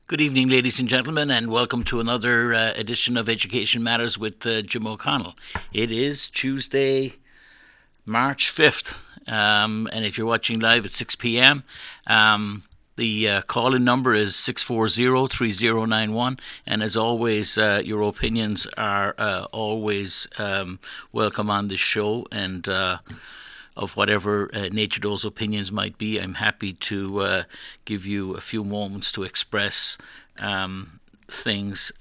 Good evening, ladies and gentlemen, and welcome to another edition of Education Matters with Jim O'Connell. It is Tuesday, March 5th, and if you're watching live at 6 p.m., the call-in number is 640-3091, and as always, your opinions are always welcome on this show, and of whatever nature those opinions might be. I'm happy to give you a few moments to express things,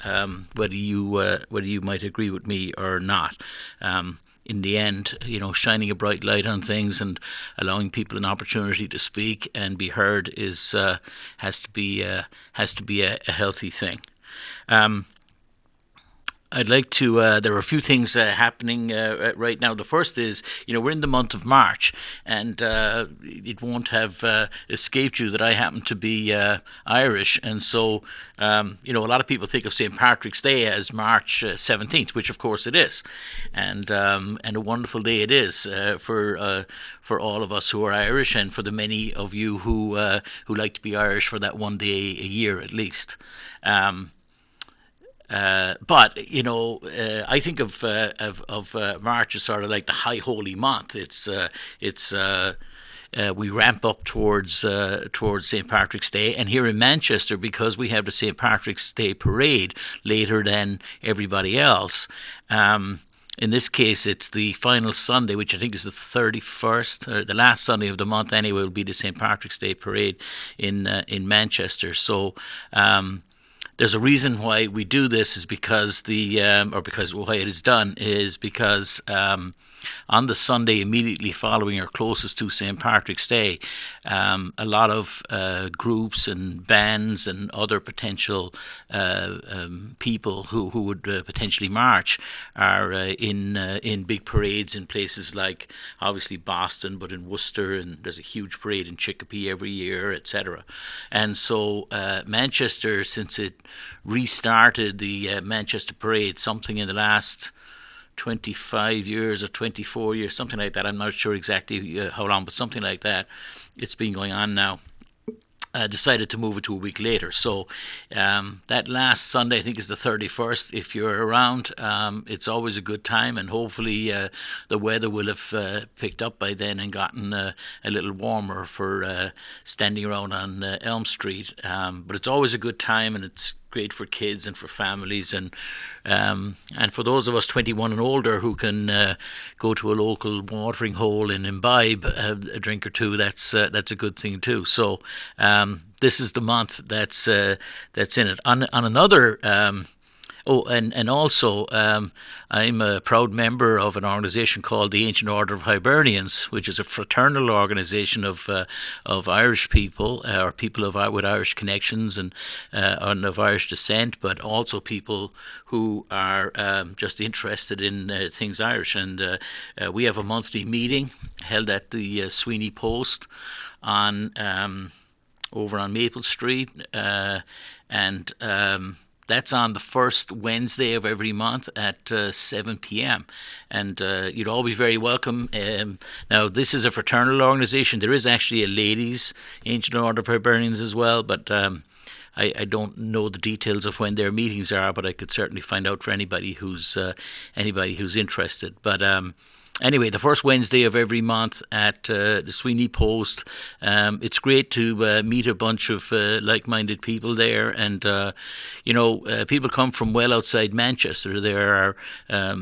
whether you might agree with me or not. In the end, shining a bright light on things and allowing people an opportunity to speak and be heard is has to be a healthy thing. I'd like to. There are a few things happening right now. The first is, we're in the month of March, and it won't have escaped you that I happen to be Irish, and so a lot of people think of St. Patrick's Day as March 17th, which of course it is, and a wonderful day it is for all of us who are Irish, and for the many of you who like to be Irish for that one day a year at least. But I think of March as sort of like the high holy month. We ramp up towards St. Patrick's Day, and here in Manchester, because we have the St. Patrick's Day parade later than everybody else. In this case, it's the final Sunday, which I think is the 31st, or the last Sunday of the month anyway, will be the St. Patrick's Day parade in Manchester. So. There's a reason why we do this is because because why it is done is because on the Sunday immediately following or closest to St. Patrick's Day, a lot of groups and bands and other potential people who would potentially march are in big parades in places like obviously Boston, but in Worcester, and there's a huge parade in Chicopee every year, etc. And so Manchester, since it restarted the Manchester Parade, something in the last 25 years or 24 years, something like that. I'm not sure exactly how long, but something like that. It's been going on now. Decided to move it to a week later. So that last Sunday, I think, is the 31st. If you're around, it's always a good time, and hopefully the weather will have picked up by then and gotten a little warmer for standing around on Elm Street. But it's always a good time, and it's great for kids and for families, and for those of us 21 and older who can go to a local watering hole and imbibe a drink or two. That's a good thing too. So this is the month that's in it. On another. And also, I'm a proud member of an organisation called the Ancient Order of Hibernians, which is a fraternal organisation of Irish people, or people with Irish connections and of Irish descent, but also people who are just interested in things Irish. And we have a monthly meeting held at the Sweeney Post on over on Maple Street, and that's on the first Wednesday of every month at 7 p.m. And you'd all be very welcome. Now, this is a fraternal organisation. There is actually a ladies' Ancient Order of Hibernians as well, but I don't know the details of when their meetings are, but I could certainly find out for anybody who's interested. But anyway, the first Wednesday of every month at the Sweeney Post. It's great to meet a bunch of like-minded people there, and people come from well outside Manchester. There are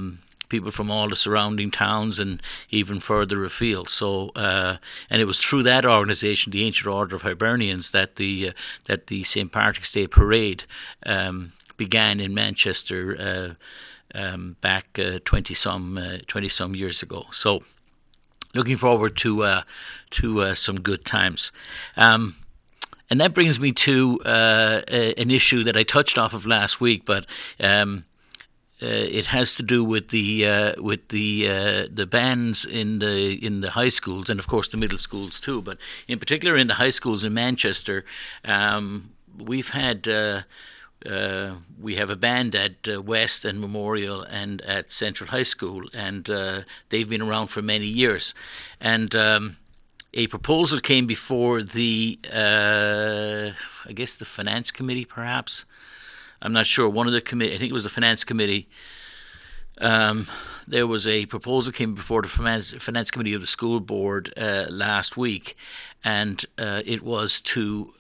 people from all the surrounding towns and even further afield. So, and it was through that organisation, the Ancient Order of Hibernians, that the St. Patrick's Day Parade began in Manchester. Back 20 some years ago. So, looking forward to some good times. And that brings me to an issue that I touched off of last week, but it has to do with the bands in the high schools, and of course the middle schools too. But in particular, in the high schools in Manchester, we've had. We have a band at West and Memorial and at Central High School, and they've been around for many years. And a proposal came before the I guess, the Finance Committee, perhaps. I'm not sure. One of the committee, I think it was the Finance Committee. There was a proposal came before the Finance Committee of the school board last week, and it was to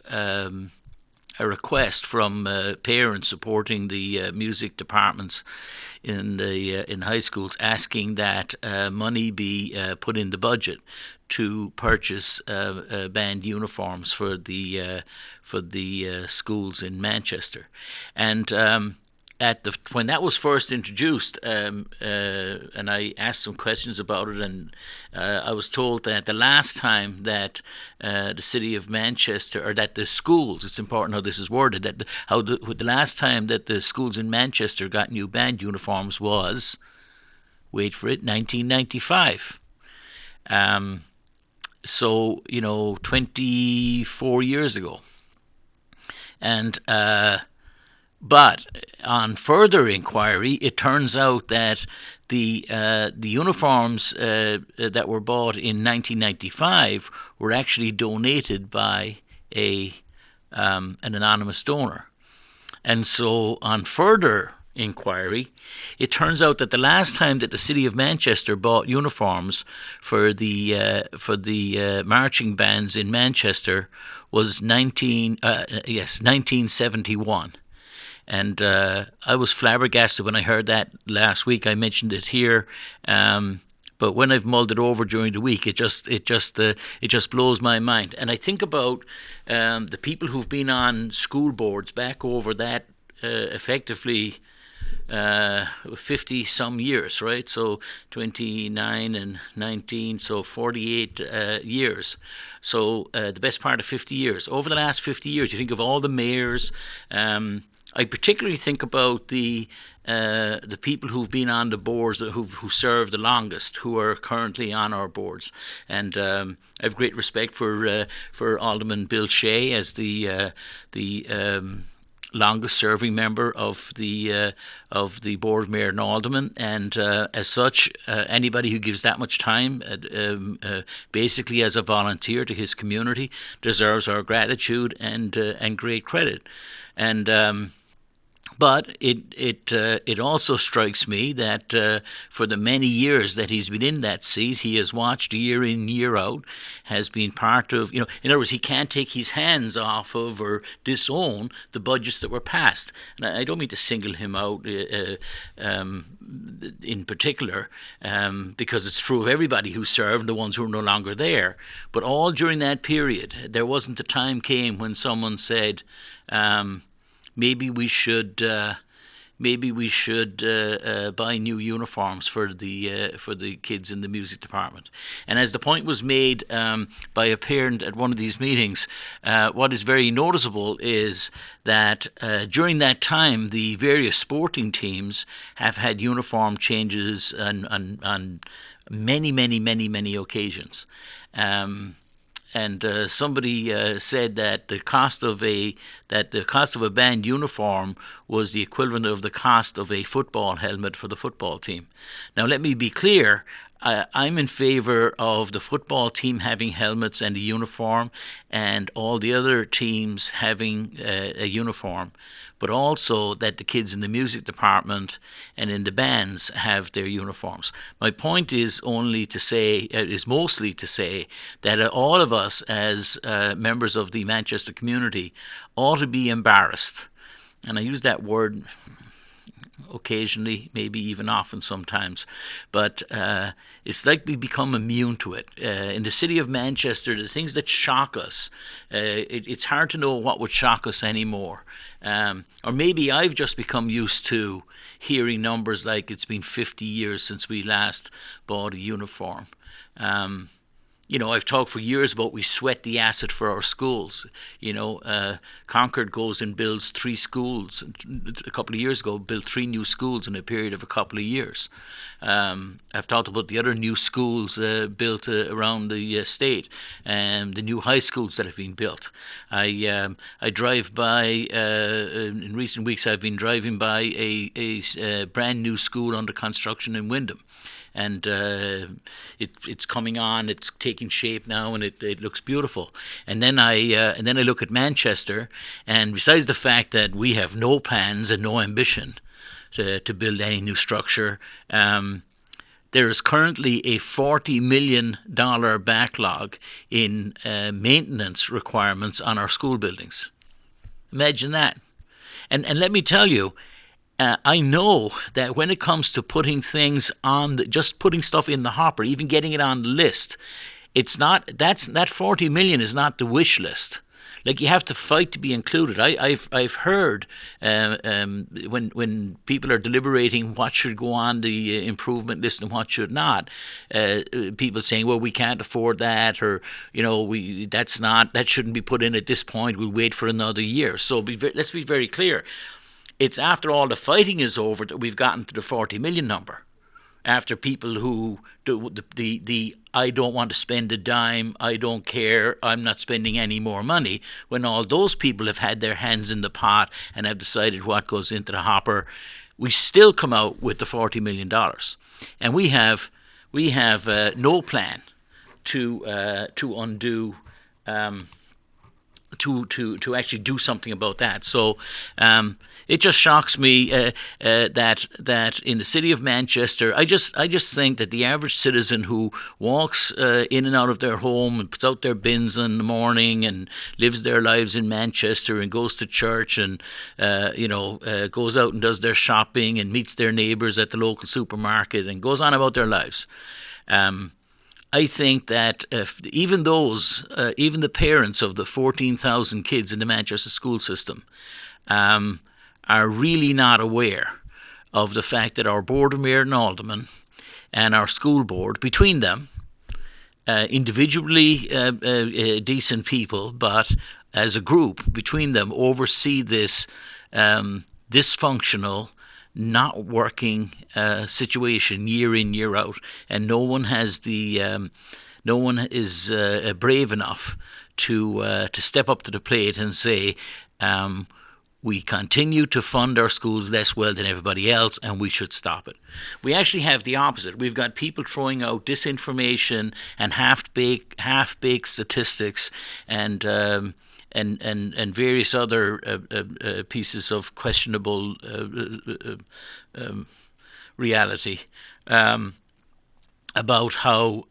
a request from parents supporting the music departments in high schools, asking that money be put in the budget to purchase band uniforms for the schools in Manchester, and when that was first introduced, and I asked some questions about it, and I was told that the last time that the city of Manchester, or that the schools, it's important how this is worded, that the last time that the schools in Manchester got new band uniforms was, wait for it, 1995. So, 24 years ago. And but on further inquiry, it turns out that the uniforms that were bought in 1995 were actually donated by an anonymous donor. And so on further inquiry, it turns out that the last time that the city of Manchester bought uniforms for the marching bands in Manchester was 1971. And I was flabbergasted when I heard that last week. I mentioned it here, but when I've mulled it over during the week, it just blows my mind. And I think about the people who've been on school boards back over that effectively 50 some years, right? So 29 and 19, so 48 years. So the best part of 50 years. Over the last 50 years, you think of all the mayors. I particularly think about the people who've been on the boards, who served the longest, who are currently on our boards, and I have great respect for Alderman Bill Shea as the longest serving member of the Board of Mayor and Aldermen, and as such, anybody who gives that much time, basically as a volunteer to his community, deserves our gratitude and great credit. And but it also strikes me that for the many years that he's been in that seat, he has watched year in, year out, has been part of, in other words, he can't take his hands off of or disown the budgets that were passed. And I don't mean to single him out in particular, because it's true of everybody who served, the ones who are no longer there. But all during that period, there wasn't a time came when someone said, maybe we should buy new uniforms for the kids in the music department. And as the point was made by a parent at one of these meetings, what is very noticeable is that during that time, the various sporting teams have had uniform changes on many occasions. And somebody said that the cost of a band uniform was the equivalent of the cost of a football helmet for the football team. Now, let me be clear. I'm in favour of the football team having helmets and a uniform, and all the other teams having a uniform, but also that the kids in the music department and in the bands have their uniforms. My point is mostly to say that all of us as members of the Manchester community ought to be embarrassed, and I use that word occasionally, maybe even often sometimes, but it's like we become immune to it. In the city of Manchester, the things that shock us, it's hard to know what would shock us anymore. Or maybe I've just become used to hearing numbers like it's been 50 years since we last bought a uniform. I've talked for years about we sweat the asset for our schools. Concord goes and builds 3 schools. A couple of years ago, built 3 new schools in a period of a couple of years. I've talked about the other new schools built around the state, and the new high schools that have been built. I drive by, in recent weeks I've been driving by a brand new school under construction in Windham. and it's coming on. It's taking shape now, and it looks beautiful. And then I look at Manchester, and besides the fact that we have no plans and no ambition to build any new structure. There is currently a $40 million backlog in maintenance requirements on our school buildings. Imagine that. And let me tell you, I know that when it comes to putting things just putting stuff in the hopper, even getting it on the list, that 40 million is not the wish list. Like, you have to fight to be included. I've heard when people are deliberating what should go on the improvement list and what should not, people saying, well, we can't afford that, or that shouldn't be put in at this point. We'll wait for another year. So let's be very clear. It's after all the fighting is over that we've gotten to the 40 million number. After people who do the I don't want to spend a dime, I don't care, I'm not spending any more money, when all those people have had their hands in the pot and have decided what goes into the hopper, we still come out with the $40 million. And we have no plan to undo to actually do something about that. So it just shocks me that in the city of Manchester, I just think that the average citizen who walks in and out of their home and puts out their bins in the morning and lives their lives in Manchester and goes to church and goes out and does their shopping and meets their neighbours at the local supermarket and goes on about their lives. I think that even the parents of the 14,000 kids in the Manchester school system are really not aware of the fact that our Board of Mayor and Aldermen and our school board, between them, individually decent people, but as a group, between them, oversee this dysfunctional, not working situation year in, year out, and no one is brave enough to step up to the plate and say, we continue to fund our schools less well than everybody else, and we should stop it. We actually have the opposite. We've got people throwing out disinformation and half-baked statistics and various other pieces of questionable reality about how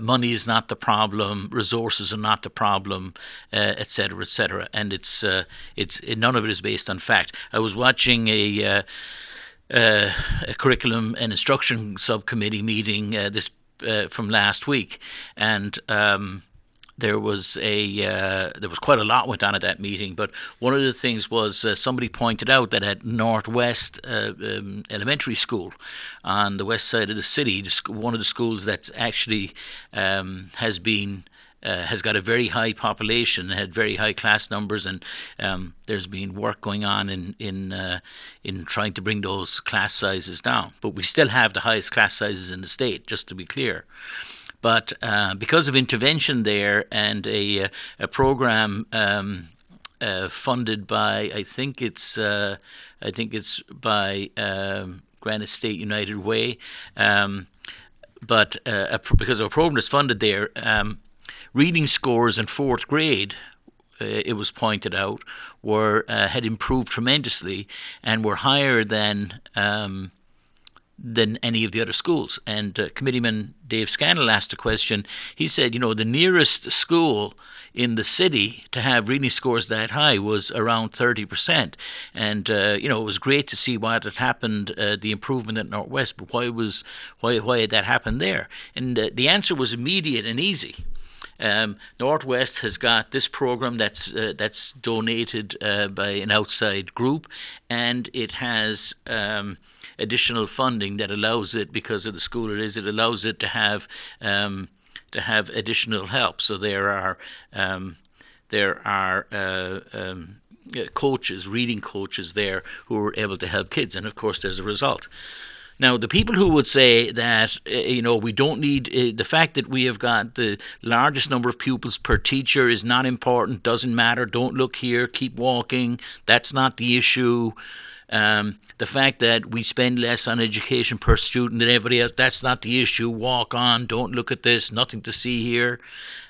money is not the problem, resources are not the problem, et cetera, and it's none of it is based on fact. I was watching a curriculum and instruction subcommittee meeting from last week, and there was quite a lot went on at that meeting, but one of the things was somebody pointed out that at Northwest Elementary School on the west side of the city, one of the schools that's actually has got a very high population, had very high class numbers, and there's been work going on in trying to bring those class sizes down. But we still have the highest class sizes in the state, just to be clear. But because of intervention there and a program funded by, I think it's by Granite State United Way, but because of a program that's funded there, reading scores in fourth grade, it was pointed out, had improved tremendously and were higher than any of the other schools. And Committeeman Dave Scannell asked a question. He said, the nearest school in the city to have reading scores that high was around 30%. And, it was great to see what had happened, the improvement at Northwest, but why had that happened there? And the answer was immediate and easy. Northwest has got this program that's donated by an outside group, and it has additional funding that allows it, because of the school it allows it to have additional help. So there are coaches, reading coaches there who are able to help kids, and of course there's a result. Now, the people who would say that, we don't need, the fact that we have got the largest number of pupils per teacher is not important, doesn't matter, don't look here, keep walking, that's not the issue. The fact that we spend less on education per student than everybody else, that's not the issue. Walk on, don't look at this, nothing to see here.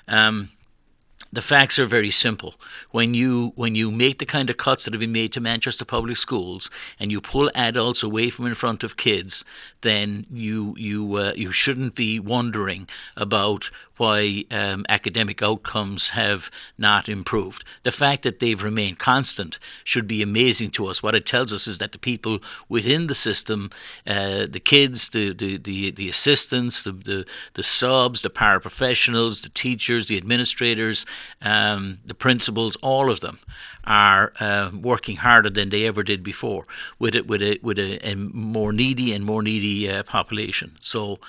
The facts are very simple. When you make the kind of cuts that have been made to Manchester public schools, and you pull adults away from in front of kids, then you shouldn't be wondering about why academic outcomes have not improved. The fact that they've remained constant should be amazing to us. What it tells us is that the people within the system, the kids, the assistants, the subs, the paraprofessionals, the teachers, the administrators, the principals, all of them are working harder than they ever did before, with a more needy population. So.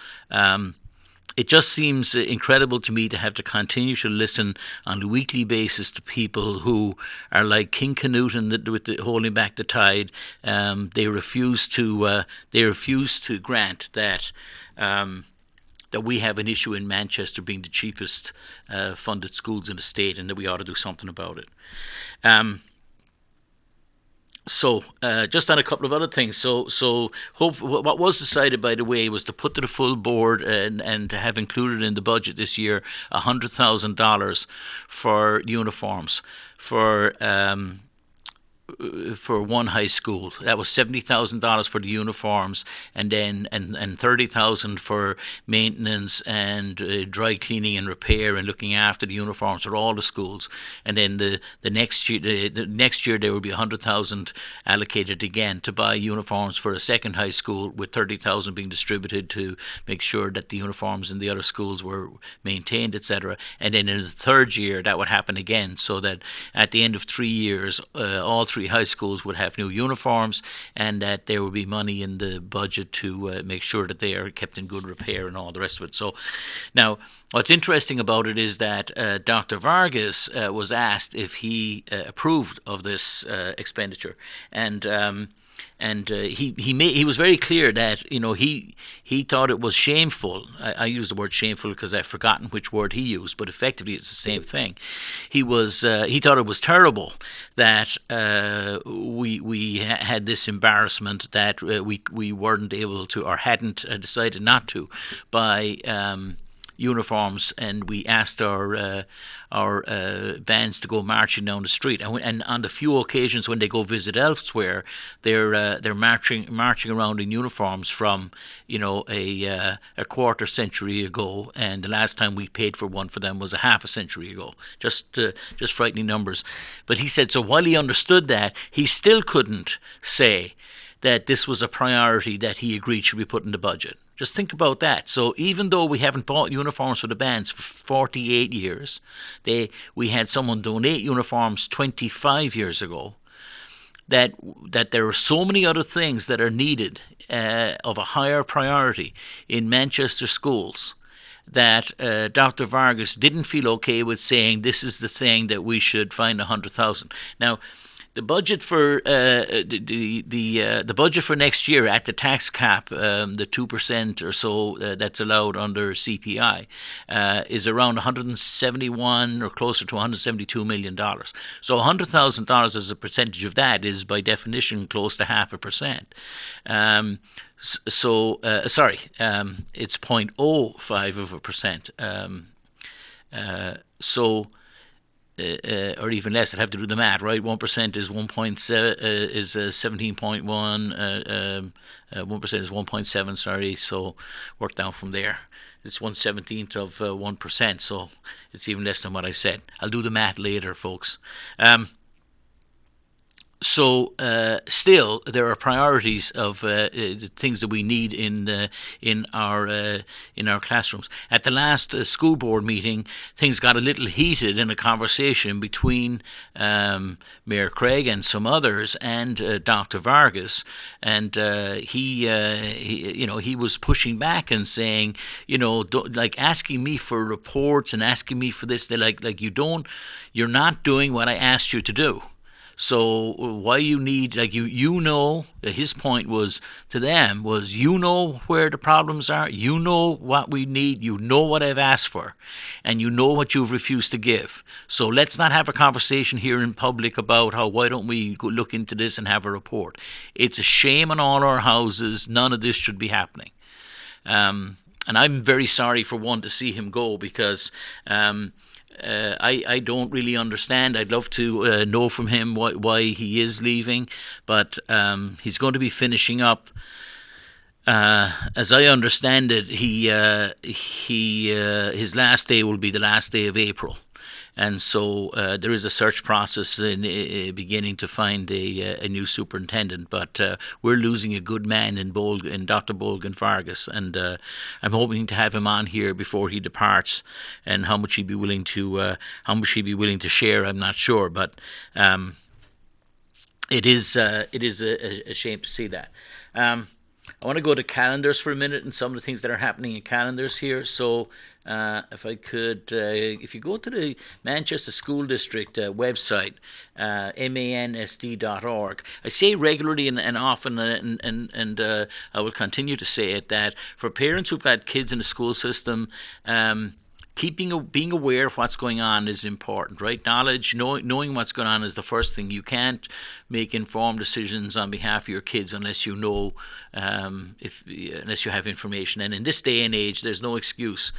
It just seems incredible to me to have to continue to listen on a weekly basis to people who are like King Canute with holding back the tide. They refuse to grant that that we have an issue in Manchester being the cheapest funded schools in the state, and that we ought to do something about it. So, just on a couple of other things. What was decided, by the way, was to put to the full board and to have included in the budget this year $100,000 for uniforms for one high school. That was $70,000 for the uniforms, and then and $30,000 for maintenance and dry cleaning and repair and looking after the uniforms for all the schools. And then the next year there will be $100,000 allocated again to buy uniforms for a second high school, with $30,000 being distributed to make sure that the uniforms in the other schools were maintained, etc. And then in the third year that would happen again, so that at the end of 3 years all three high schools would have new uniforms, and that there would be money in the budget to make sure that they are kept in good repair and all the rest of it. So now what's interesting about it is that Dr. Vargas was asked if he approved of this expenditure, and he was very clear that he thought it was shameful. I use the word shameful because I've forgotten which word he used, but effectively it's the same thing. He thought it was terrible that we had this embarrassment, that we weren't able to, or hadn't decided not to, buy uniforms, and we asked our bands to go marching down the street. And on the few occasions when they go visit elsewhere, they're marching around in uniforms from a quarter century ago, and the last time we paid for one for them was a half a century ago. Just frightening numbers. But he said, so while he understood that, he still couldn't say that this was a priority that he agreed should be put in the budget. Just think about that. So even though we haven't bought uniforms for the bands for 48 years, we had someone donate uniforms 25 years ago, that there are so many other things that are needed of a higher priority in Manchester schools, that Dr. Vargas didn't feel okay with saying this is the thing that we should find 100,000. Now, the budget for the budget for next year at the tax cap, the 2% or so that's allowed under CPI, is around 171 or closer to 172 million dollars. So $100,000 as a percentage of that is by definition close to 0.5%. It's 0.05%. Or even less. I'd have to do the math, right? 1% is 1.7 is 17.1. 1% is 1.7. Sorry, so work down from there. It's 1/17 of 1%, so it's even less than what I said. I'll do the math later, folks. So still, there are priorities of the things that we need in our classrooms. At the last school board meeting, things got a little heated in a conversation between Mayor Craig and some others and Dr. Vargas, and he was pushing back and saying, like asking me for reports and asking me for this. They're like you're not doing what I asked you to do. So why you need, like, you know, his point was to them was, you know where the problems are, you know what we need, you know what I've asked for, and you know what you've refused to give. So let's not have a conversation here in public about how, why don't we go look into this and have a report. It's a shame on all our houses. None of this should be happening. And I'm very sorry for one to see him go, because I don't really understand. I'd love to know from him why he is leaving, but he's going to be finishing up. As I understand it, his last day will be the last day of April. And so there is a search process in beginning to find a new superintendent. But we're losing a good man in Dr. Bolgan Vargas, and I'm hoping to have him on here before he departs. And how much he'd be willing to share, I'm not sure. But it is a shame to see that. I want to go to calendars for a minute and some of the things that are happening in calendars here. So if I could, if you go to the Manchester School District website, mansd.org, I say regularly and often, and I will continue to say it, that for parents who've got kids in the school system, being aware of what's going on is important, right? Knowledge, knowing what's going on is the first thing. You can't make informed decisions on behalf of your kids unless you know, unless you have information. And in this day and age, there's no excuse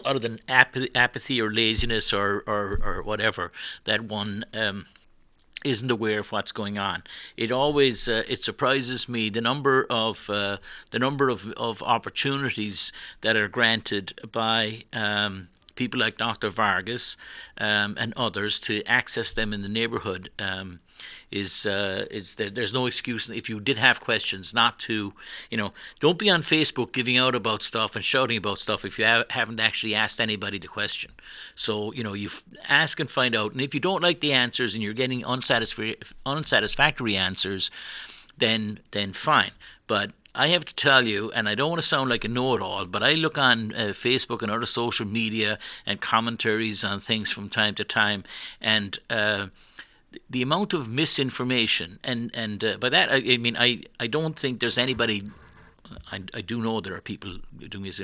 other than apathy or laziness or whatever, that one isn't aware of what's going on. It always it surprises me the number of opportunities that are granted by people like Dr. Vargas and others to access them in the neighbourhood. Is there's no excuse if you did have questions not to, don't be on Facebook giving out about stuff and shouting about stuff if you haven't actually asked anybody the question. So you ask and find out, and if you don't like the answers and you're getting unsatisfactory answers, then fine. But I have to tell you, and I don't want to sound like a know-it-all, but I look on Facebook and other social media and commentaries on things from time to time, and the amount of misinformation, and by that I mean I don't think there's anybody. I do know there are people doing this.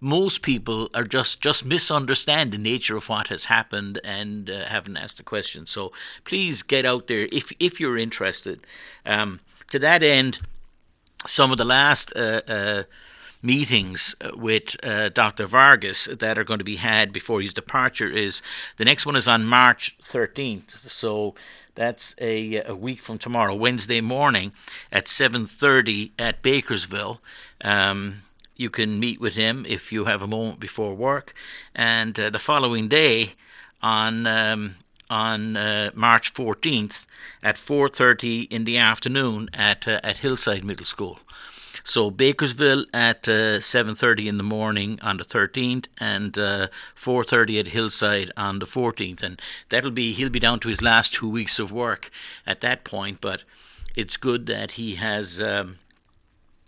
Most people are just misunderstand the nature of what has happened and haven't asked the question. So please get out there if you're interested. To that end, some of the last meetings with Dr. Vargas that are going to be had before his departure the next one is on March 13th. So that's a week from tomorrow, Wednesday morning at 7:30 at Bakersville. You can meet with him if you have a moment before work, and the following day on March 14th at 4:30 in the afternoon at Hillside Middle School. So Bakersville at 7:30 in the morning on the 13th, and 4:30 at Hillside on the 14th, and he'll be down to his last 2 weeks of work at that point. But it's good that he has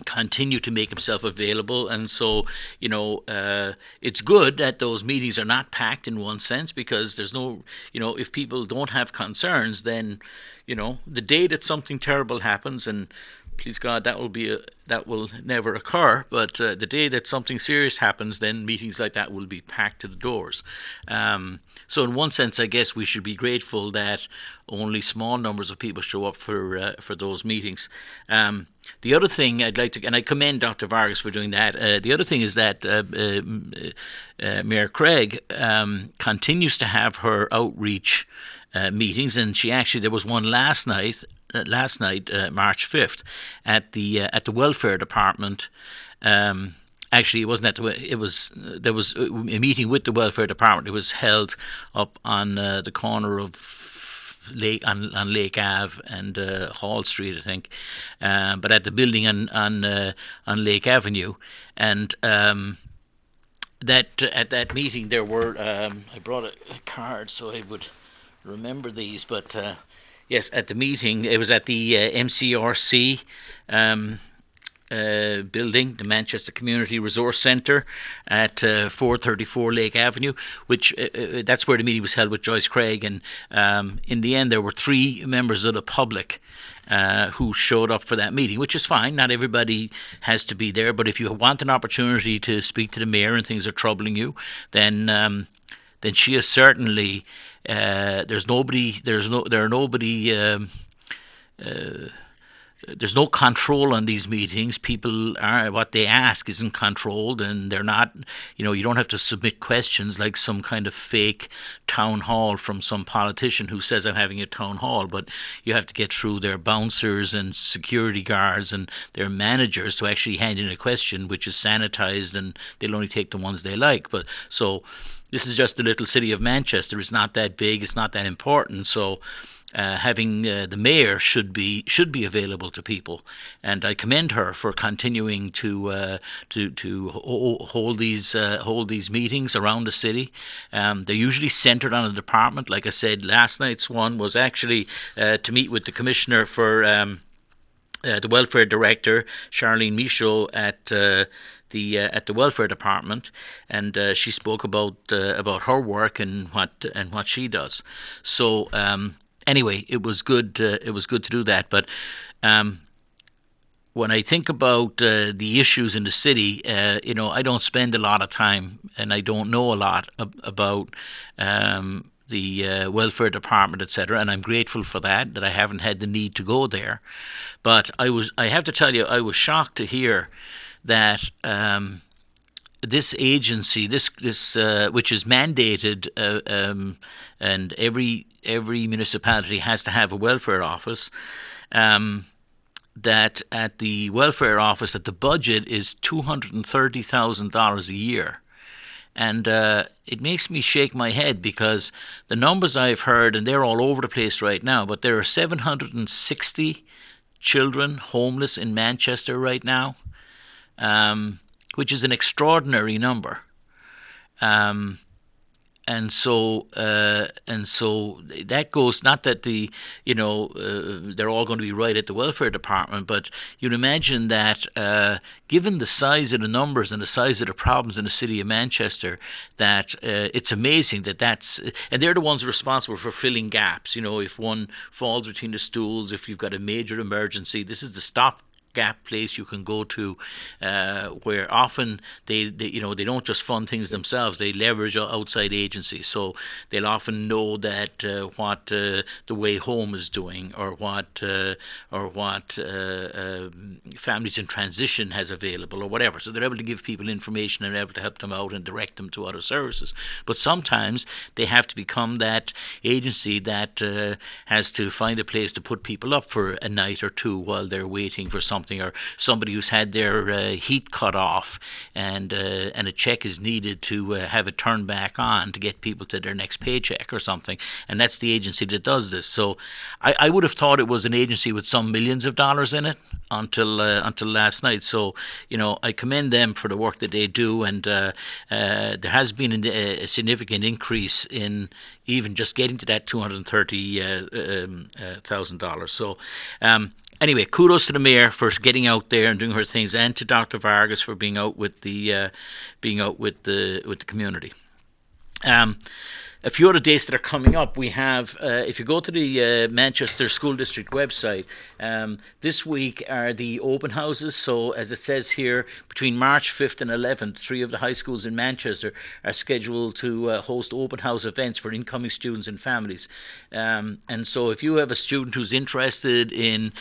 continue to make himself available, and so it's good that those meetings are not packed in one sense, because there's no, if people don't have concerns, then the day that something terrible happens, and please God that will never occur, but the day that something serious happens, then meetings like that will be packed to the doors. So in one sense, I guess we should be grateful that only small numbers of people show up for those meetings. The other thing I'd like to, and I commend Dr. Vargas for doing that, the other thing is that Mayor Craig continues to have her outreach meetings, and there was one last night, March 5th, at the welfare department. Actually, it wasn't there was a meeting with the welfare department. It was held up on the corner of Lake Ave and Hall Street, I think, but at the building on Lake Avenue, and that at that meeting there were I brought a card so I would remember these, but yes, at the meeting it was at the MCRC building, the Manchester Community Resource Centre at 434 Lake Avenue, which that's where the meeting was held with Joyce Craig. And in the end, there were 3 members of the public who showed up for that meeting, which is fine. Not everybody has to be there, but if you want an opportunity to speak to the mayor and things are troubling you, then she is certainly. There's no control on these meetings. People are, what they ask isn't controlled, and they're not, you don't have to submit questions like some kind of fake town hall from some politician who says I'm having a town hall, but you have to get through their bouncers and security guards and their managers to actually hand in a question, which is sanitized, and they'll only take the ones they like. But so this is just the little city of Manchester. It's not that big. It's not that important. So having the mayor should be available to people, and I commend her for continuing to hold these meetings around the city. They're usually centred on a department. Like I said, last night's one was actually to meet with the commissioner for the welfare director, Charlene Michaud, at the welfare department, and she spoke about her work and what she does. So anyway, it was good. It was good to do that. But when I think about the issues in the city, I don't spend a lot of time, and I don't know a lot about the welfare department, etc. And I'm grateful for that I haven't had the need to go there. But I have to tell you, I was shocked to hear that this agency, this which is mandated, and every municipality has to have a welfare office. That at the welfare office, that the budget is $230,000 a year. And it makes me shake my head, because the numbers I've heard, and they're all over the place right now, but there are 760 children homeless in Manchester right now, which is an extraordinary number. And so that goes, not that they're all going to be right at the welfare department, but you'd imagine that given the size of the numbers and the size of the problems in the city of Manchester, that it's amazing that's, and they're the ones responsible for filling gaps. If one falls between the stools, if you've got a major emergency, this is the stop gap place you can go to, where often they don't just fund things themselves, they leverage outside agencies. So they'll often know that what the Way Home is doing, or what Families in Transition has available, or whatever. So they're able to give people information and able to help them out and direct them to other services. But sometimes they have to become that agency that has to find a place to put people up for a night or two while they're waiting for something, or somebody who's had their heat cut off, and a check is needed to have it turned back on to get people to their next paycheck or something, and that's the agency that does this. So I would have thought it was an agency with some millions of dollars in it until last night. So I commend them for the work that they do, and there has been a significant increase in even just getting to that $230,000. So anyway, kudos to the mayor for getting out there and doing her things, and to Dr. Vargas for being out with the community. A few other dates that are coming up. We have, if you go to the Manchester School District website, this week are the open houses. So as it says here, between March 5th and 11th, 3 of the high schools in Manchester are scheduled to host open house events for incoming students and families. And so if you have a student who's interested in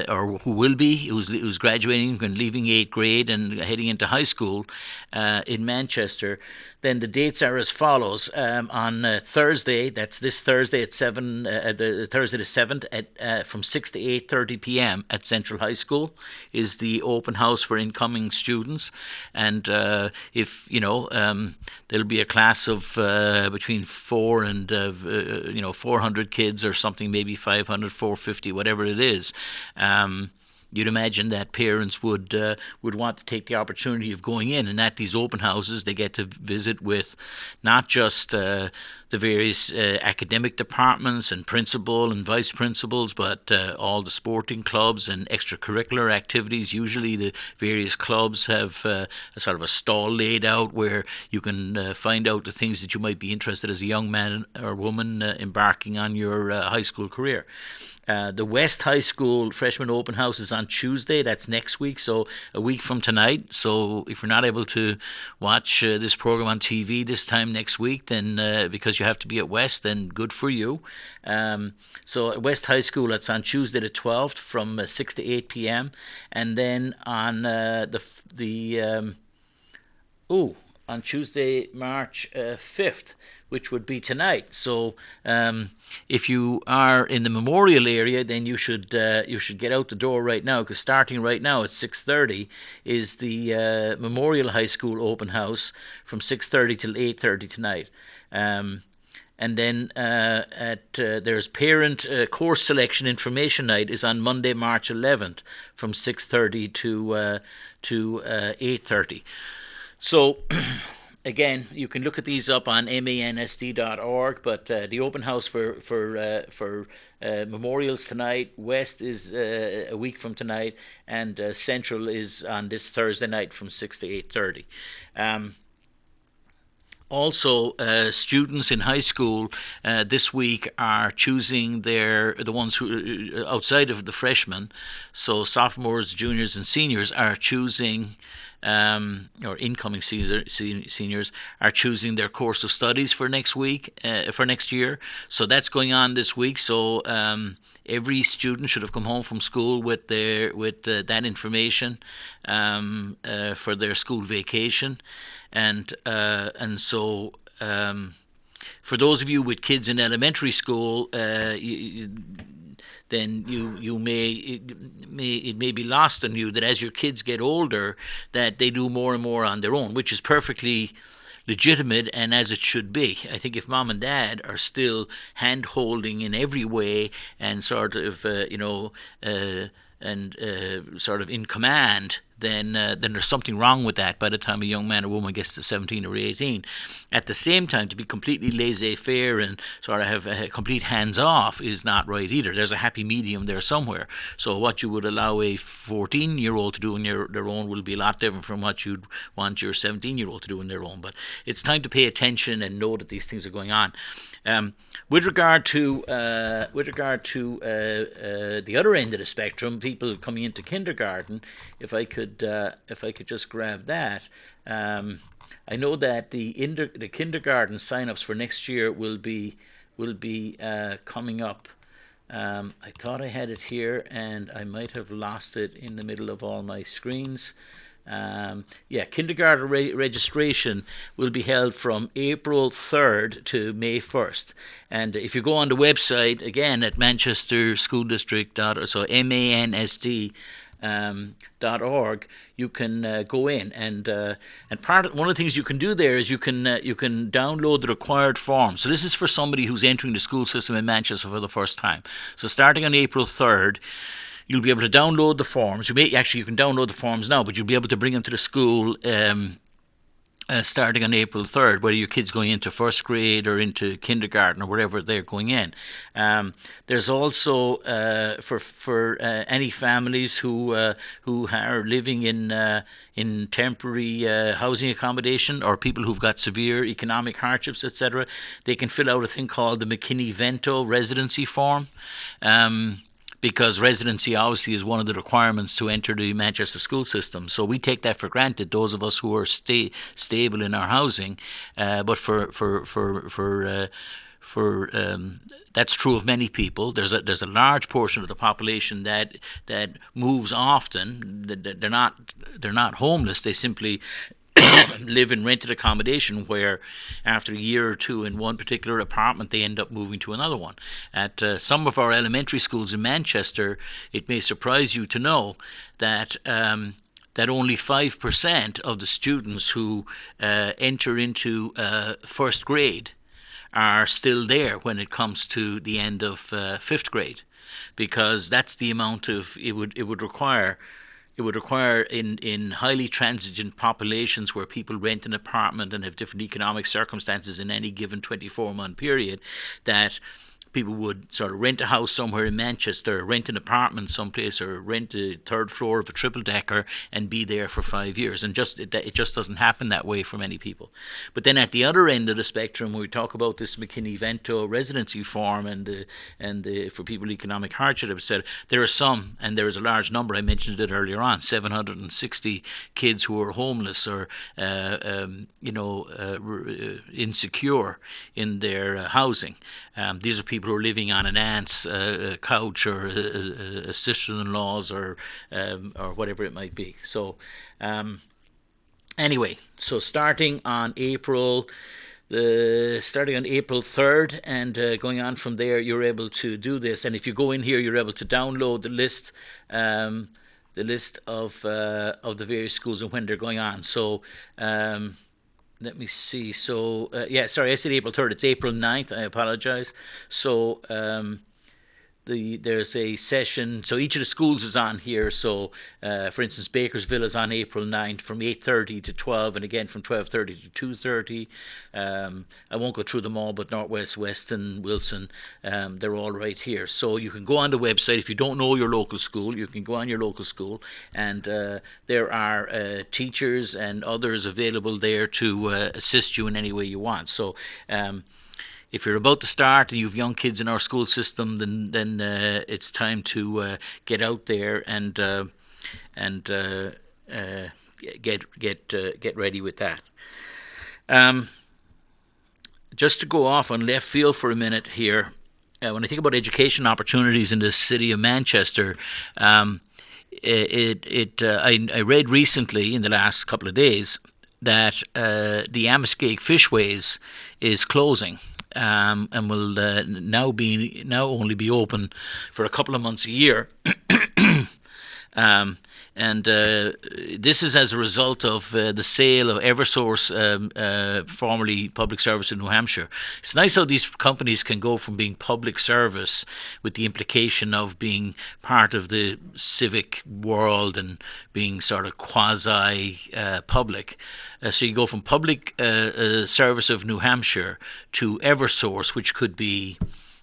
or who will be, who's graduating and leaving 8th grade and heading into high school in Manchester, then the dates are as follows. On Thursday, that's this Thursday at 7, Thursday the 7th, from 6 to 8:30 p.m. at Central High School is the open house for incoming students. And if, there'll be a class of between 4 and 400 kids or something, maybe 500, 450, whatever it is. You'd imagine that parents would want to take the opportunity of going in, and at these open houses they get to visit with not just the the various academic departments and principal and vice principals, but all the sporting clubs and extracurricular activities. Usually the various clubs have a sort of a stall laid out where you can find out the things that you might be interested as a young man or woman embarking on your high school career. The West High School Freshman Open House is on Tuesday. That's next week, so a week from tonight. So if you're not able to watch this program on TV this time next week, then because you have to be at West, then good for you. So at West High School, that's on Tuesday the 12th from 6 to 8 p.m. And then on on Tuesday, March 5th, which would be tonight. So if you are in the Memorial area, then you should get out the door right now, because starting right now at 6:30 is the Memorial High School open house from 6:30 till 8:30 tonight. And then there's parent course selection information night is on Monday, March 11th from 6:30 to 8:30. So, again, you can look at these up on mansd.org, but the open house for Memorials tonight, West is a week from tonight, and Central is on this Thursday night from 6 to 8:30. Also, students in high school this week are choosing the ones who outside of the freshmen, so sophomores, juniors, and seniors are choosing. Or incoming seniors are choosing their course of studies for next year. So that's going on this week. So every student should have come home from school with that information for their school vacation, and so. For those of you with kids in elementary school, then it may be lost on you that as your kids get older, that they do more and more on their own, which is perfectly legitimate and as it should be. I think if mom and dad are still hand holding in every way and sort of sort of in command, then there's something wrong with that by the time a young man or woman gets to 17 or 18. At the same time, to be completely laissez-faire and sort of have a complete hands-off is not right either. There's a happy medium there somewhere. So what you would allow a 14-year-old to do on their own will be a lot different from what you'd want your 17-year-old to do on their own. But it's time to pay attention and know that these things are going on. With regard to the other end of the spectrum, people coming into kindergarten, if I could just grab that, I know that the kindergarten sign-ups for next year will be coming up. I thought I had it here, and I might have lost it in the middle of all my screens. Kindergarten registration will be held from April 3rd to May 1st. And if you go on the website, again, at Manchester School District, so MANSD, .org, you can go in and one of the things you can do there is you can download the required forms. So this is for somebody who's entering the school system in Manchester for the first time. So starting on April 3rd, you'll be able to download the forms. You can download the forms now, but you'll be able to bring them to the school starting on April 3rd, whether your kid's going into first grade or into kindergarten or wherever they're going in. There's also for any families who are living in temporary housing accommodation, or people who've got severe economic hardships, etc., they can fill out a thing called the McKinney-Vento residency form. Because residency obviously is one of the requirements to enter the Manchester school system. So we take that for granted, those of us who are stable in our housing. But for that's true of many people. There's a large portion of the population that moves often. They're not homeless. They simply live in rented accommodation, where after a year or two in one particular apartment they end up moving to another one. At some of our elementary schools in Manchester, it may surprise you to know that only 5% of the students who enter into first grade are still there when it comes to the end of fifth grade, because that's the amount of it would require it would require in highly transigent populations where people rent an apartment and have different economic circumstances in any given 24-month period, that people would sort of rent a house somewhere in Manchester, rent an apartment someplace, or rent a third floor of a triple decker and be there for 5 years. And it just doesn't happen that way for many people. But then at the other end of the spectrum, when we talk about this McKinney-Vento residency form and for people with economic hardship, I've said there are some, and there is a large number. I mentioned it earlier on, 760 kids who are homeless or insecure in their housing. These are people who are living on an aunt's couch or a sister-in-law's or whatever it might be. So anyway, so starting on April 3rd and going on from there, you're able to do this. And if you go in here, you're able to download the list of the various schools and when they're going on. So let me see. So, sorry, I said April 3rd. It's April 9th. I apologize. So, there's a session. So each of the schools is on here. So, for instance, Bakersville is on April 9th from 8:30 to 12, and again from 12:30 to 2:30. I won't go through them all, but Northwest, Weston, Wilson, they're all right here. So you can go on the website. If you don't know your local school, you can go on your local school, and there are teachers and others available there to assist you in any way you want. So if you're about to start and you have young kids in our school system, then it's time to get out there and get ready with that. Just to go off on left field for a minute here, when I think about education opportunities in the city of Manchester, I read recently in the last couple of days that the Amoskeag Fishways is closing. And will now only be open for a couple of months a year. And this is as a result of the sale of Eversource, formerly Public Service in New Hampshire. It's nice how these companies can go from being public service with the implication of being part of the civic world and being sort of quasi-public. So you go from Public Service of New Hampshire to Eversource, which could be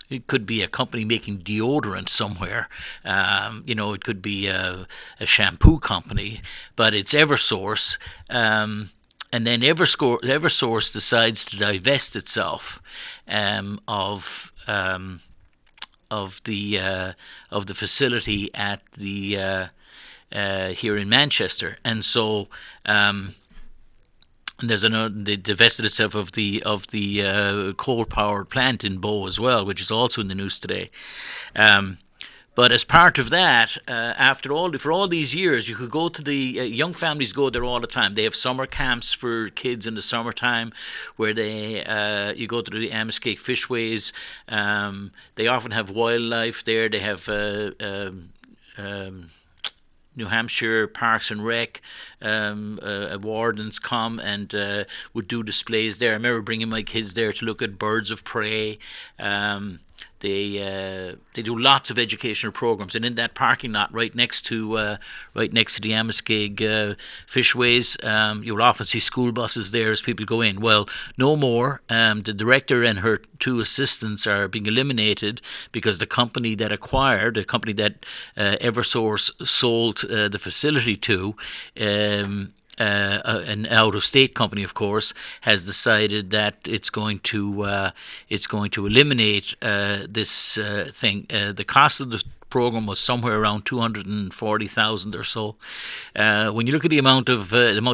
a company making deodorant somewhere. It could be a shampoo company, but it's Eversource. And then Eversource decides to divest itself of the facility at the here in Manchester, and so. And they divested itself of the coal-powered plant in Bow as well, which is also in the news today. But as part of that, for all these years, you could go to the young families go there all the time. They have summer camps for kids in the summertime, where you go to the Amoskeag Fishways. They often have wildlife there. They have New Hampshire Parks and Rec wardens come and would do displays there. I remember bringing my kids there to look at birds of prey. They do lots of educational programs, and in that parking lot right next to the Amoskeag Fishways, you'll often see school buses there as people go in. Well, no more. The director and her two assistants are being eliminated because the company that Eversource sold the facility to, an out-of-state company, of course, has decided that it's going to eliminate this thing. The cost of the program was somewhere around 240,000 or so. When you look at the amount of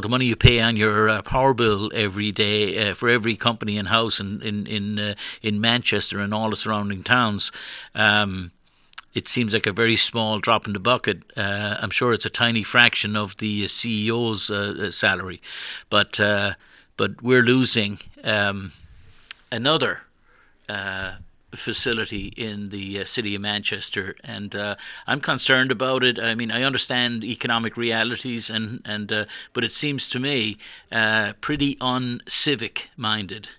money you pay on your power bill every day for every company and house in Manchester and all the surrounding towns. It seems like a very small drop in the bucket. I'm sure it's a tiny fraction of the CEO's salary, but we're losing another facility in the city of Manchester, and I'm concerned about it. I mean, I understand economic realities, but it seems to me pretty uncivic minded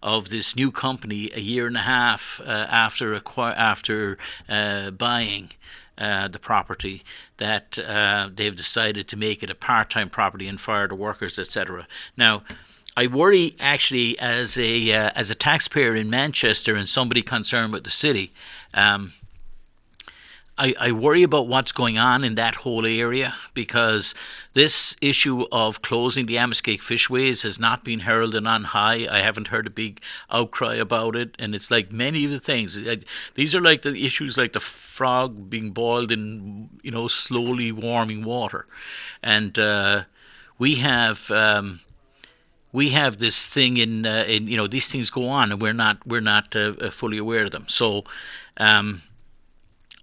of this new company a year and a half after buying the property, that they've decided to make it a part-time property and fire the workers, etc. Now, I worry actually as a taxpayer in Manchester and somebody concerned with the city. I worry about what's going on in that whole area, because this issue of closing the Amaskake Fishways has not been heralded on high. I haven't heard a big outcry about it, and it's like many of the things. These are like the issues like the frog being boiled in slowly warming water, and we have. We have this thing in these things go on, and we're not fully aware of them. So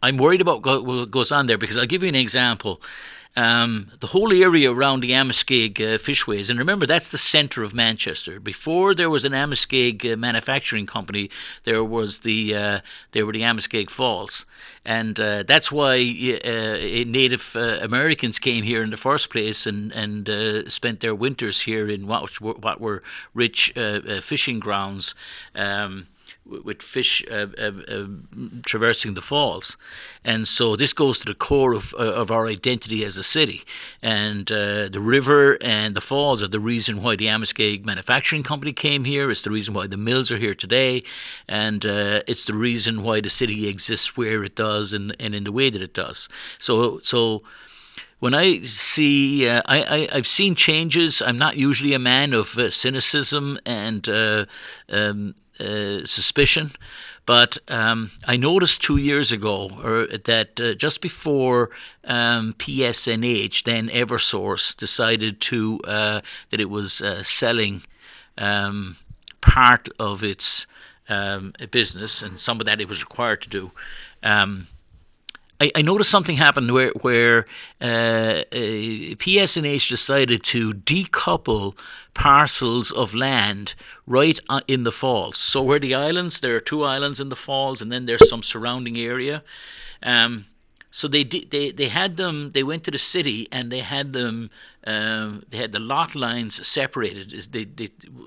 I'm worried about what goes on there, because I'll give you an example. The whole area around the Amaskake Fishways, and remember that's the centre of Manchester. Before there was an Amaskake manufacturing company, there were the Amaskake Falls, and that's why Native Americans came here in the first place and spent their winters here in what were rich fishing grounds. With fish traversing the falls, and so this goes to the core of our identity as a city. And the river and the falls are the reason why the Amaskake Manufacturing Company came here. It's the reason why the mills are here today, and it's the reason why the city exists where it does and in the way that it does. So. When I see, I've seen changes. I'm not usually a man of cynicism and suspicion, but I noticed 2 years ago that just before PSNH, then Eversource, decided that it was selling part of its business, and some of that it was required to do. I noticed something happened where PSNH decided to decouple parcels of land right in the falls. So where the islands, there are 2 islands in the falls, and then there's some surrounding area. So they had them. They went to the city and they had them. They had the lot lines separated.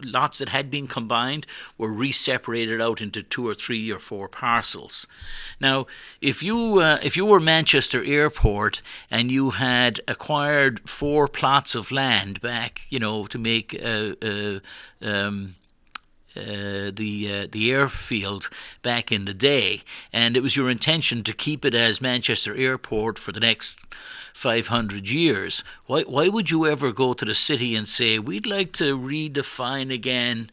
Lots that had been combined were re-separated out into 2 or 3 or 4 parcels. Now, if you were Manchester Airport and you had acquired 4 plots of land back, to make the airfield back in the day, and it was your intention to keep it as Manchester Airport for the next 500 years, why would you ever go to the city and say, we'd like to redefine again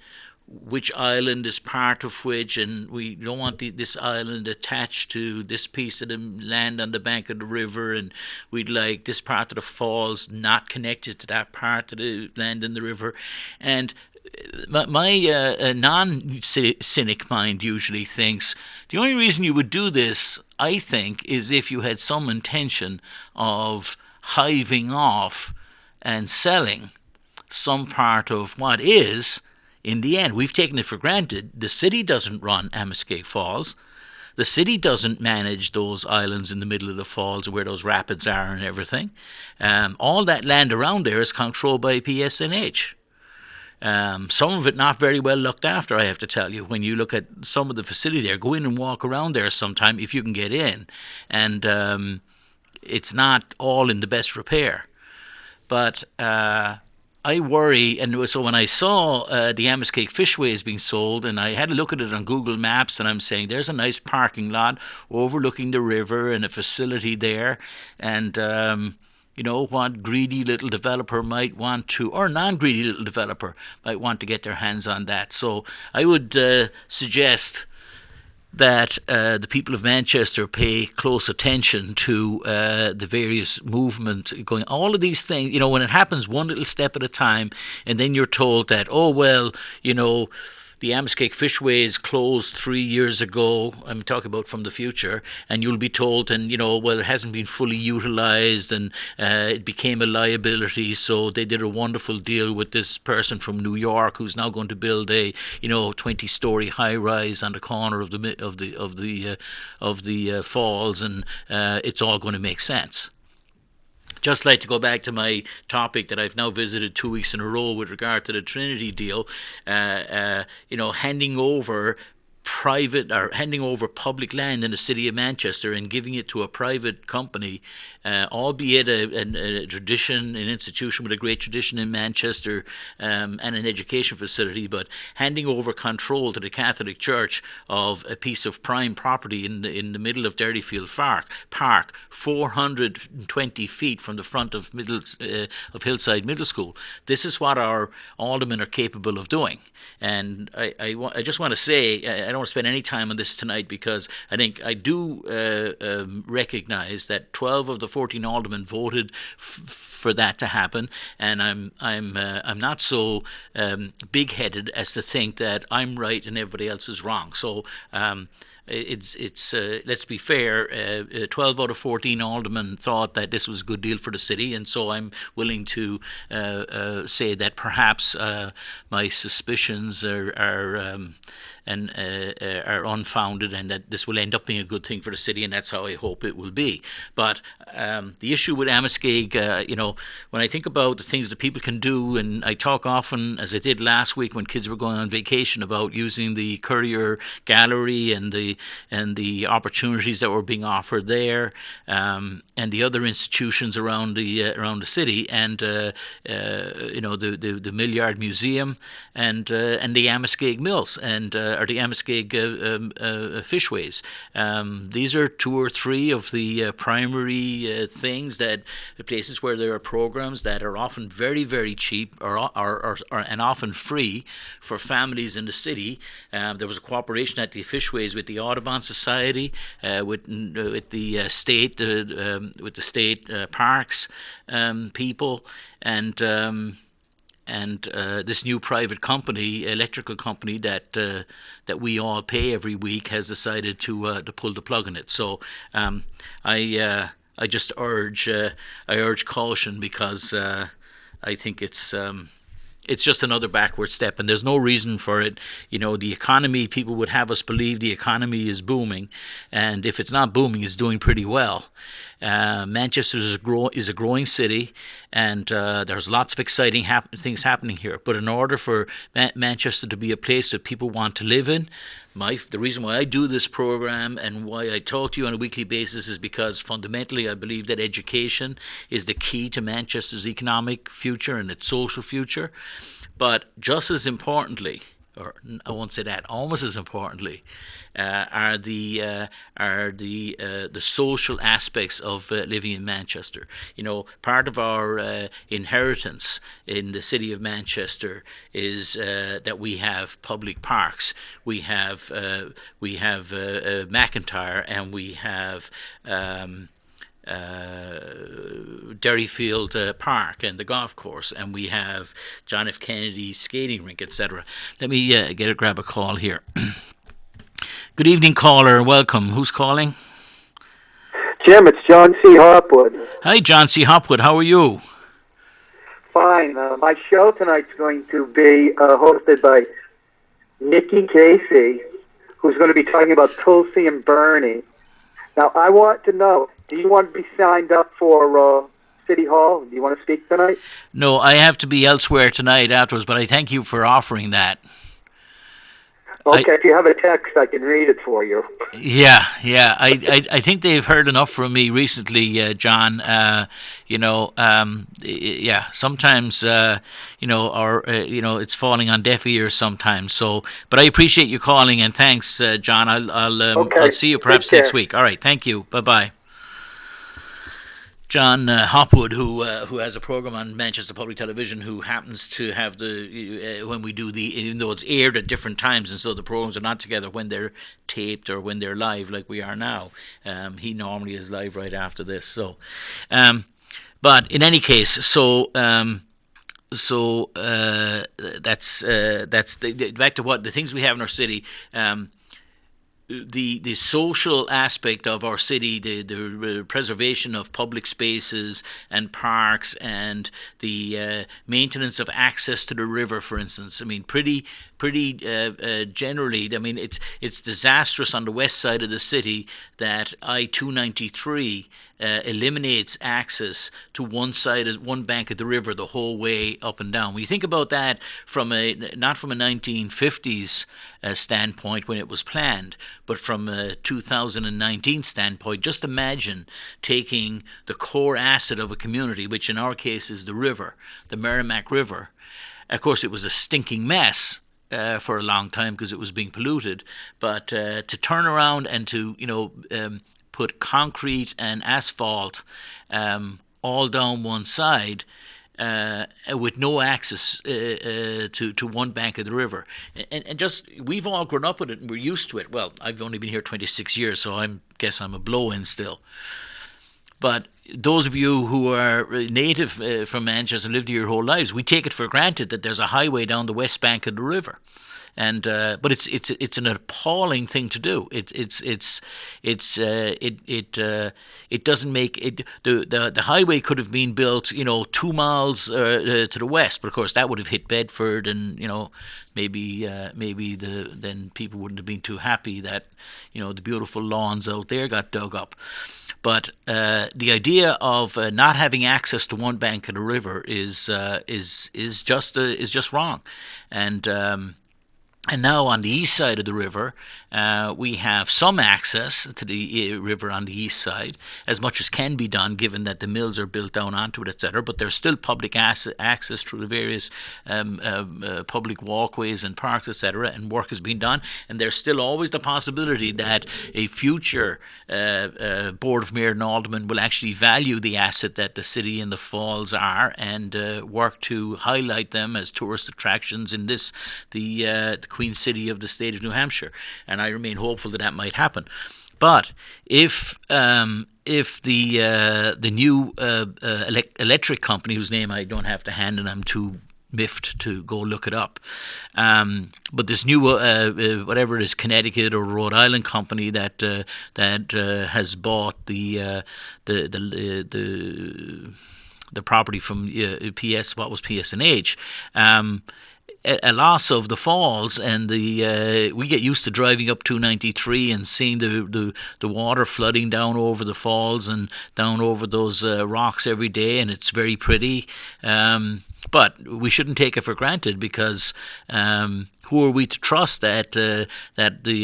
which island is part of which, and we don't want this island attached to this piece of the land on the bank of the river, and we'd like this part of the falls not connected to that part of the land in the river. And my non-cynic mind usually thinks the only reason you would do this, I think, is if you had some intention of hiving off and selling some part of what is. In the end, we've taken it for granted. The city doesn't run Amaskake Falls. The city doesn't manage those islands in the middle of the falls where those rapids are and everything. All that land around there is controlled by PSNH. Some of it not very well looked after, I have to tell you. When you look at some of the facility there, go in and walk around there sometime if you can get in. And it's not all in the best repair. But I worry, and so when I saw the Amaskake Fishways being sold, and I had a look at it on Google Maps, and I'm saying there's a nice parking lot overlooking the river and a facility there, and what greedy little developer might want to, or non-greedy little developer might want to get their hands on that. So I would suggest that the people of Manchester pay close attention to the various movement going. All of these things, when it happens one little step at a time, and then you're told that, the Amaskake Fishways closed 3 years ago. I'm talking about from the future, and you'll be told, it hasn't been fully utilised, and it became a liability. So they did a wonderful deal with this person from New York who's now going to build a 20-story high-rise on the corner of the falls, and it's all going to make sense. Just like to go back to my topic that I've now visited 2 weeks in a row with regard to the Trinity deal, handing over private or handing over public land in the city of Manchester and giving it to a private company, albeit a tradition, an institution with a great tradition in Manchester, and an education facility, but handing over control to the Catholic Church of a piece of prime property in the middle of Derryfield Park, 420 feet from the front of Hillside Middle School. This is what our aldermen are capable of doing. And I just want to say, I don't want to spend any time on this tonight, because I think I do recognise that 12 of the 14 aldermen voted for that to happen, and I'm not so big-headed as to think that I'm right and everybody else is wrong. So it's let's be fair. 12 out of 14 aldermen thought that this was a good deal for the city, and so I'm willing to say that perhaps my suspicions are unfounded, and that this will end up being a good thing for the city, and that's how I hope it will be. But the issue with Amaskeg, when I think about the things that people can do, and I talk often, as I did last week when kids were going on vacation, about using the Courier Gallery and the opportunities that were being offered there, and the other institutions around the city, and the Millyard Museum, and the Amaskeg Mills, and or the Amaskeg Fishways. These are two or three of the primary things, that places where there are programs that are often very, very cheap, and often free for families in the city. There was a cooperation at the Fishways with the Audubon Society, with the state parks people, and this new private company, electrical company that we all pay every week, has decided to pull the plug on it. So I just urge caution, because I think it's just another backward step, and there's no reason for it. The economy, people would have us believe the economy is booming, and if it's not booming, it's doing pretty well. Manchester is a growing city, and there's lots of exciting things happening here. But in order for Manchester to be a place that people want to live in, the reason why I do this program and why I talk to you on a weekly basis is because fundamentally I believe that education is the key to Manchester's economic future and its social future. But just as importantly, or I won't say that, almost as importantly, are the social aspects of living in Manchester. Part of our inheritance in the city of Manchester is that we have public parks. We have McIntyre, and we have Derryfield Park and the golf course, and we have John F. Kennedy skating rink, etc. Let me grab a call here. Good evening, caller. Welcome. Who's calling? Jim, it's John C. Hopwood. Hi, John C. Hopwood. How are you? Fine. My show tonight's going to be hosted by Nikki Casey, who's going to be talking about Tulsi and Bernie. Now, I want to know, do you want to be signed up for City Hall? Do you want to speak tonight? No, I have to be elsewhere tonight afterwards, but I thank you for offering that. Okay, if you have a text, I can read it for you. Yeah. I think they've heard enough from me recently, John. Sometimes, it's falling on deaf ears sometimes. So, but I appreciate you calling, and thanks, John. I'll see you perhaps next week. All right, thank you. Bye-bye. John Hopwood, who has a program on Manchester Public Television, who happens to have when we do even though it's aired at different times, and so the programs are not together when they're taped or when they're live like we are now. He normally is live right after this. So, but in any case, that's back to what the things we have in our city. The social aspect of our city, the preservation of public spaces and parks, and the maintenance of access to the river, for instance. I mean, pretty generally. I mean, it's disastrous on the west side of the city that I-293 eliminates access to one bank of the river the whole way up and down. When you think about that not from a 1950s standpoint when it was planned, but from a 2019 standpoint, just imagine taking the core asset of a community, which in our case is the river, the Merrimack River. Of course, it was a stinking mess for a long time because it was being polluted. But to turn around and to put concrete and asphalt all down one side with no access to one bank of the river, and just we've all grown up with it and we're used to it. Well, I've only been here 26 years, so I guess I'm a blow-in still. But those of you who are native from Manchester and lived here your whole lives, we take it for granted that there's a highway down the west bank of the river, and but it's an appalling thing to do. It doesn't make it. The highway could have been built 2 miles to the west, but of course that would have hit Bedford, and maybe then people wouldn't have been too happy that the beautiful lawns out there got dug up. But the idea of not having access to one bank of the river is just wrong, and now on the east side of the river, we have some access to the river on the east side, as much as can be done given that the mills are built down onto it, etc. But there's still public access through the various public walkways and parks, etc. And work is being done. And there's still always the possibility that a future Board of Mayor and Aldermen will actually value the asset that the city and the falls are and work to highlight them as tourist attractions in the Queen City of the state of New Hampshire, and I remain hopeful that might happen. But if the new electric company, whose name I don't have to hand and I'm too miffed to go look it up, but this new whatever it is, Connecticut or Rhode Island company that has bought the property from what was PSNH. A loss of the falls, and we get used to driving up 293 and seeing the water flooding down over the falls and down over those rocks every day, and it's very pretty. But we shouldn't take it for granted, because who are we to trust that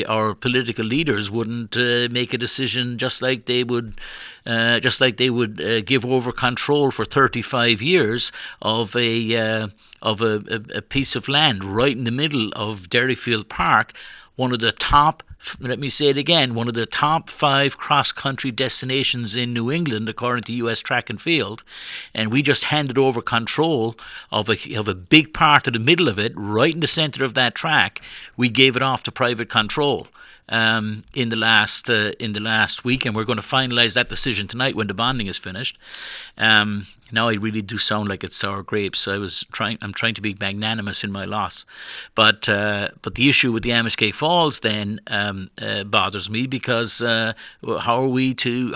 our political leaders wouldn't make a decision just like they would give over control for 35 years of a piece of land right in the middle of Derryfield Park, one of the top, let me say it again, one of the top 5 cross-country destinations in New England, according to US Track and Field, and we just handed over control of a big part of the middle of it, right in the centre of that track. We gave it off to private control in the last week, and we're going to finalise that decision tonight when the bonding is finished. Now I really do sound like it's sour grapes. I'm trying to be magnanimous in my loss, but the issue with the Amoskeag Falls then bothers me, because how are we to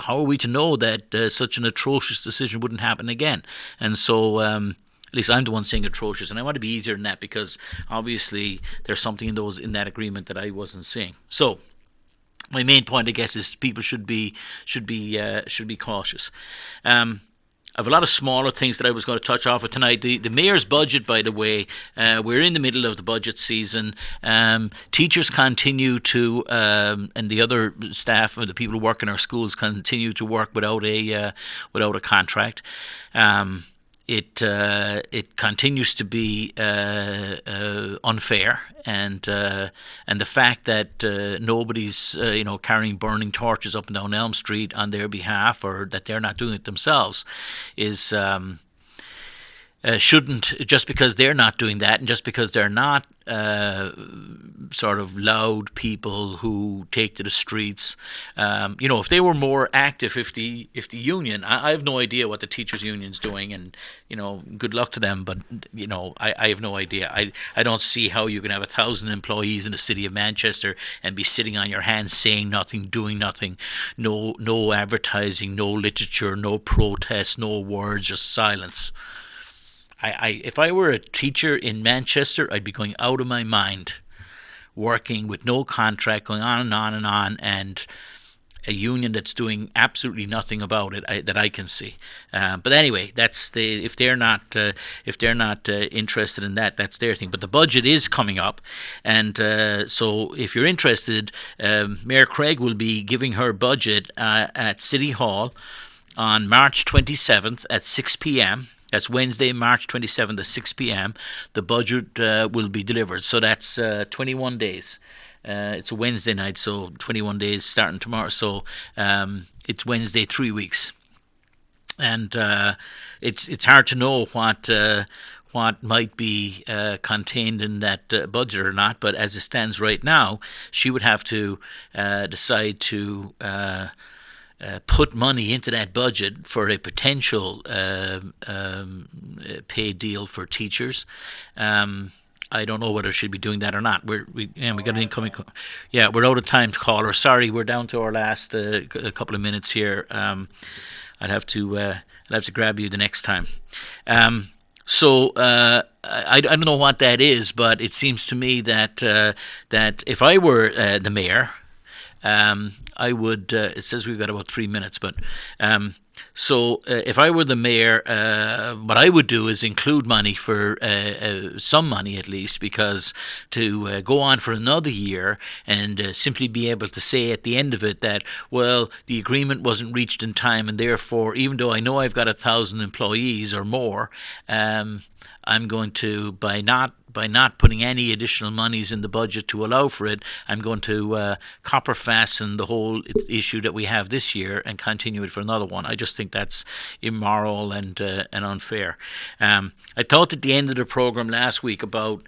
know that such an atrocious decision wouldn't happen again? And so. At least I'm the one saying atrocious, and I want to be easier than that, because obviously there's something in that agreement that I wasn't seeing. So my main point, I guess, is people should be cautious. I have a lot of smaller things that I was going to touch off of tonight. The mayor's budget, by the way, we're in the middle of the budget season. Teachers continue to, and the other staff and the people who work in our schools continue to work without a contract. It continues to be unfair, and the fact that nobody's carrying burning torches up and down Elm Street on their behalf, or that they're not doing it themselves, is shouldn't, just because they're not doing that, and just because they're not sort of loud people who take to the streets. If they were more active, if the union, I have no idea what the teachers' union's doing, and good luck to them. But I have no idea. I don't see how you can have 1,000 employees in the city of Manchester and be sitting on your hands saying nothing, doing nothing, no advertising, no literature, no protests, no words, just silence. If I were a teacher in Manchester, I'd be going out of my mind, working with no contract, going on and on and on, and a union that's doing absolutely nothing about it that I can see. But anyway, if they're not interested in that, that's their thing. But the budget is coming up, and so if you're interested, Mayor Craig will be giving her budget at City Hall on March 27th at 6 p.m. That's Wednesday, March 27th at 6 p.m. The budget will be delivered. So that's 21 days. It's a Wednesday night, so 21 days starting tomorrow. So it's Wednesday, 3 weeks. And it's hard to know what might be contained in that budget or not. But as it stands right now, she would have to decide to put money into that budget for a potential pay deal for teachers. I don't know whether she'd be doing that or not. We got an incoming. We're out of time, caller. Sorry, we're down to our last couple of minutes here. I'll have to grab you the next time. So I don't know what that is, but it seems to me that if I were the mayor, I would. It says we've got about 3 minutes, but so if I were the mayor, what I would do is include money for some money at least, because to go on for another year and simply be able to say at the end of it that, well, the agreement wasn't reached in time, and therefore, even though I know I've got 1,000 employees or more, I'm going to, by not putting any additional monies in the budget to allow for it, I'm going to copper fasten the whole issue that we have this year and continue it for another one. I just think that's immoral and unfair. I talked at the end of the program last week about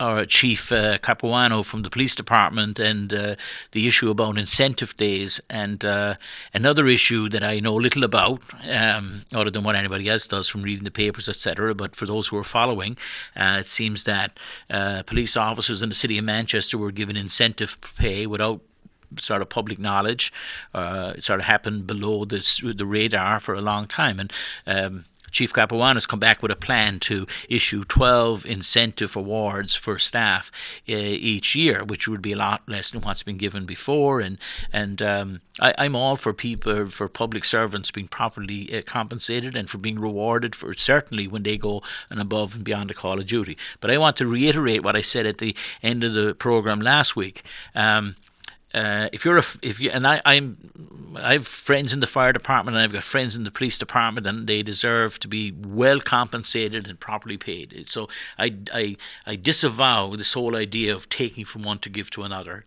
our Chief Capuano from the police department and the issue about incentive days, and another issue that I know little about, other than what anybody else does from reading the papers, etc. But for those who are following, it seems that police officers in the city of Manchester were given incentive pay without sort of public knowledge. It sort of happened below the radar for a long time, and Chief Capuano has come back with a plan to issue 12 incentive awards for staff each year, which would be a lot less than what's been given before. And I'm all for public servants being properly compensated and for being rewarded for certainly when they go and above and beyond the call of duty. But I want to reiterate what I said at the end of the program last week. I have friends in the fire department and I've got friends in the police department, and they deserve to be well compensated and properly paid. So I disavow this whole idea of taking from one to give to another.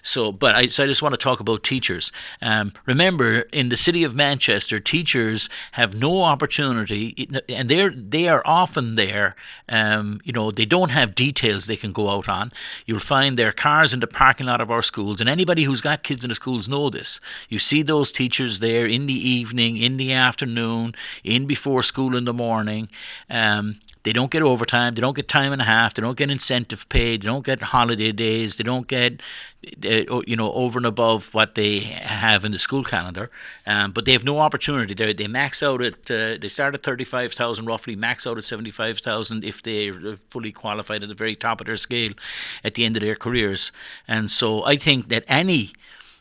So I just want to talk about teachers. Remember, in the city of Manchester, teachers have no opportunity, and they are often there. They don't have details they can go out on. You'll find their cars in the parking lot of our schools, and anybody who's got kids in the schools know this. You see those teachers there in the evening, in the afternoon, in before school in the morning. They don't get overtime. They don't get time and a half. They don't get incentive pay. They don't get holiday days. They don't get, over and above what they have in the school calendar. But they have no opportunity. They max out at, they start at 35,000 roughly, max out at 75,000 if they're fully qualified at the very top of their scale at the end of their careers. And so I think that any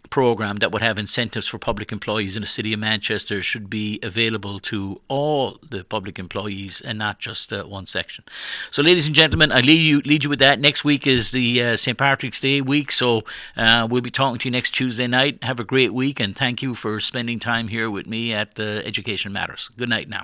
program that would have incentives for public employees in the city of Manchester should be available to all the public employees and not just one section. So, ladies and gentlemen, I lead you with that. Next week is the St. Patrick's Day week, so we'll be talking to you next Tuesday night. Have a great week, and thank you for spending time here with me at Education Matters. Good night now.